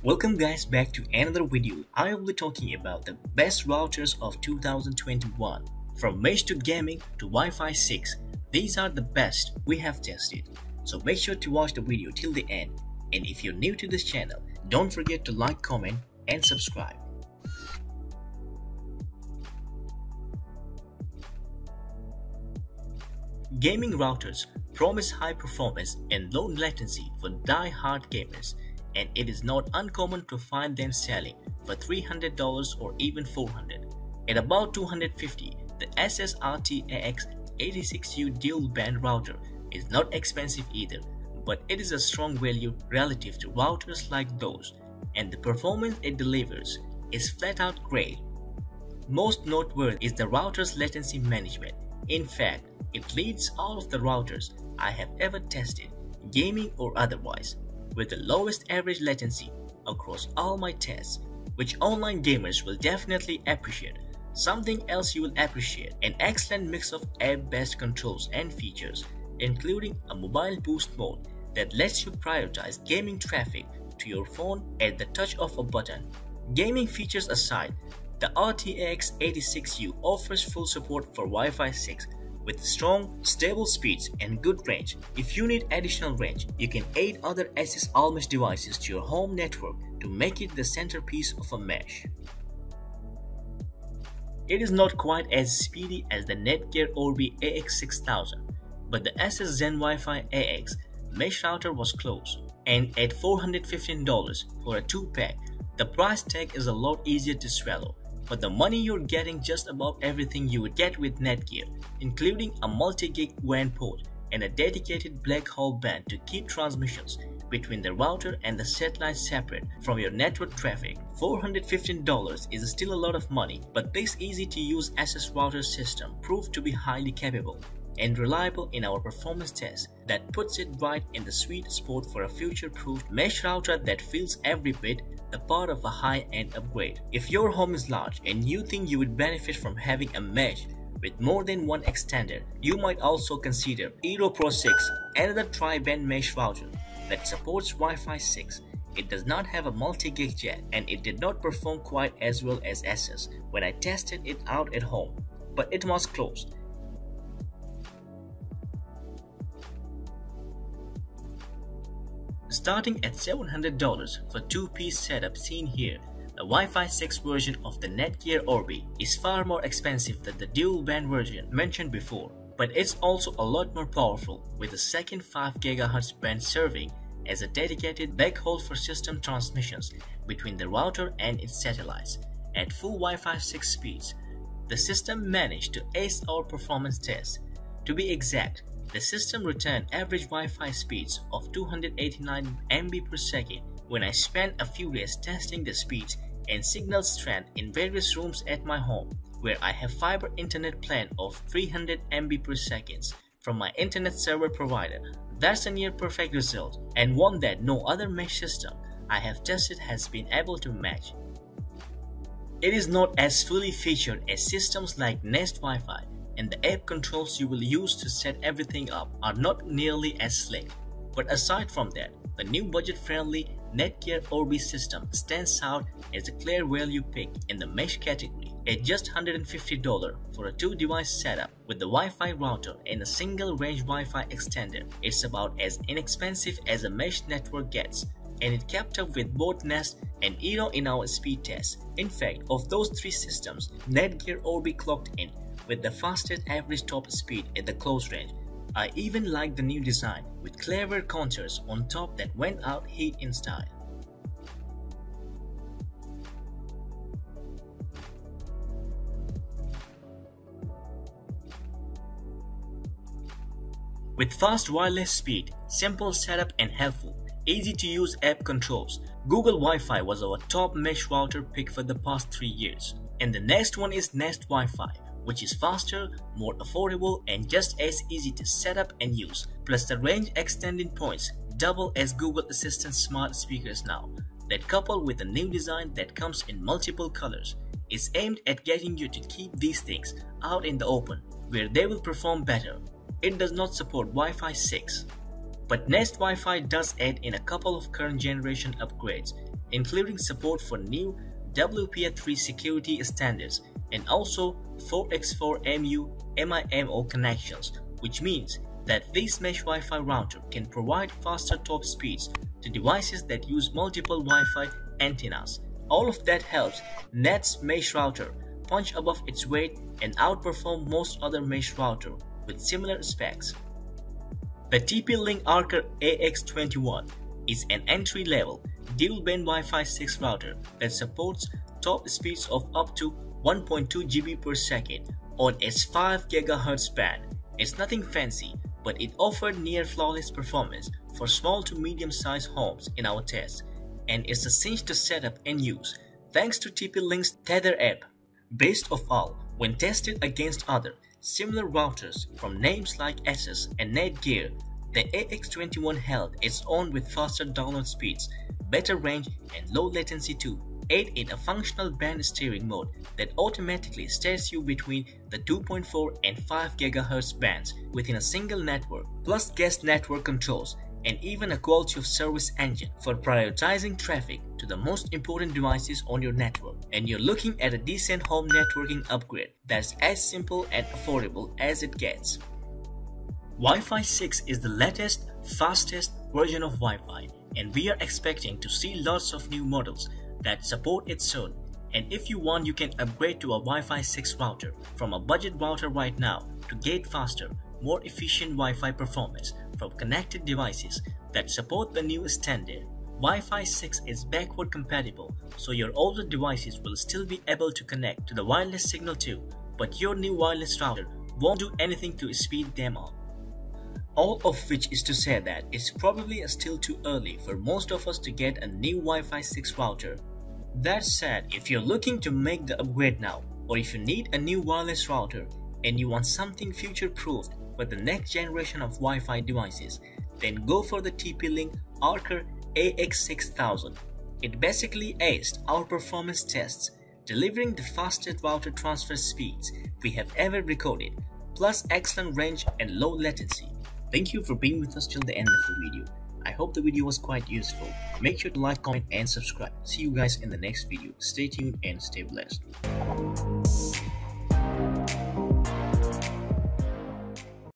Welcome guys back to another video. I will be talking about the best routers of 2021. From mesh to gaming to Wi-Fi 6, these are the best we have tested. So make sure to watch the video till the end. And if you're new to this channel, don't forget to like, comment and subscribe. Gaming routers promise high performance and low latency for die-hard gamers, and it is not uncommon to find them selling for $300 or even $400. At about $250, the SSRT-AX86U dual band router is not expensive either, but it is a strong value relative to routers like those, and the performance it delivers is flat out great. Most noteworthy is the router's latency management. In fact, it leads all of the routers I have ever tested, gaming or otherwise, with the lowest average latency across all my tests, which online gamers will definitely appreciate. Something else you will appreciate: an excellent mix of app-based controls and features, including a mobile boost mode that lets you prioritize gaming traffic to your phone at the touch of a button. Gaming features aside, the RTX86U offers full support for Wi-Fi 6 with strong, stable speeds and good range. If you need additional range, you can add other SSL mesh devices to your home network to make it the centerpiece of a mesh. It is not quite as speedy as the NETGEAR Orbi AX6000, but the SS Zen Wi-Fi AX mesh router was close, and at $415 for a 2-pack, the price tag is a lot easier to swallow. For the money, you're getting just about everything you would get with NETGEAR, including a multi-gig WAN port and a dedicated black hole band to keep transmissions between the router and the satellite separate from your network traffic. $415 is still a lot of money, but this easy-to-use SS router system proved to be highly capable and reliable in our performance tests. That puts it right in the sweet spot for a future-proof mesh router that feels every bit the part of a high-end upgrade. If your home is large and you think you would benefit from having a mesh with more than one extender, you might also consider Eero Pro 6, another tri-band mesh router that supports Wi-Fi 6. It does not have a multi-gig jet, and it did not perform quite as well as SS when I tested it out at home, but it was close. Starting at $700 for 2-piece setup seen here, the Wi-Fi 6 version of the NETGEAR Orbi is far more expensive than the dual band version mentioned before, but it's also a lot more powerful, with the second 5 GHz band serving as a dedicated backhaul for system transmissions between the router and its satellites. At full Wi-Fi 6 speeds, the system managed to ace our performance tests. To be exact, the system returned average Wi-Fi speeds of 289 MB per second when I spent a few days testing the speeds and signal strength in various rooms at my home, where I have fiber internet plan of 300 MB per second from my internet server provider. That's a near perfect result, and one that no other mesh system I have tested has been able to match. It is not as fully featured as systems like Nest Wi-Fi, and the app controls you will use to set everything up are not nearly as slick. But aside from that, the new budget-friendly NETGEAR Orbi system stands out as a clear value pick in the mesh category. At just $150 for a 2-device setup with the Wi-Fi router and a single range Wi-Fi extender, it's about as inexpensive as a mesh network gets, and it kept up with both Nest and Eero in our speed tests. In fact, of those 3 systems, NETGEAR Orbi clocked in with the fastest average top speed at the close range. I even liked the new design with clever contours on top that went out heat in style. With fast wireless speed, simple setup and helpful, easy to use app controls, Google Wi-Fi was our top mesh router pick for the past 3 years. And the next one is Nest Wi-Fi, which is faster, more affordable, and just as easy to set up and use. Plus the range extending points double as Google Assistant smart speakers now. That, coupled with a new design that comes in multiple colors, is aimed at getting you to keep these things out in the open, where they will perform better. It does not support Wi-Fi 6, but Nest Wi-Fi does add in a couple of current generation upgrades including support for new WPA3 security standards and also 4x4 MU MIMO connections, which means that this mesh Wi-Fi router can provide faster top speeds to devices that use multiple Wi-Fi antennas. All of that helps Net's mesh router punch above its weight and outperform most other mesh router with similar specs. The TP-Link Archer AX21 is an entry-level dual-band Wi-Fi 6 router that supports top speeds of up to 1.2 GB per second on its 5 GHz band. It's nothing fancy, but it offered near-flawless performance for small to medium-sized homes in our tests, and it's a cinch to set up and use thanks to TP-Link's Tether app. Best of all, when tested against other similar routers from names like Asus and NETGEAR, the AX21 held its own with faster download speeds, better range, and low latency too. Aid in a functional band steering mode that automatically steers you between the 2.4 and 5 GHz bands within a single network, plus guest network controls, and even a quality of service engine for prioritizing traffic to the most important devices on your network. And you're looking at a decent home networking upgrade that's as simple and affordable as it gets. Wi-Fi 6 is the latest, fastest version of Wi-Fi, and we are expecting to see lots of new models that support it soon. And if you want, you can upgrade to a Wi-Fi 6 router from a budget router right now to get faster, more efficient Wi-Fi performance from connected devices that support the new standard. Wi-Fi 6 is backward compatible, so your older devices will still be able to connect to the wireless signal too, but your new wireless router won't do anything to speed them up. All of which is to say that it's probably still too early for most of us to get a new Wi-Fi 6 router. That said, if you're looking to make the upgrade now, or if you need a new wireless router and you want something future-proofed for the next generation of Wi-Fi devices, then go for the TP-Link Archer AX6000. It basically aced our performance tests, delivering the fastest router transfer speeds we have ever recorded, plus excellent range and low latency. Thank you for being with us till the end of the video. I hope the video was quite useful. Make sure to like, comment, and subscribe. See you guys in the next video. Stay tuned and stay blessed.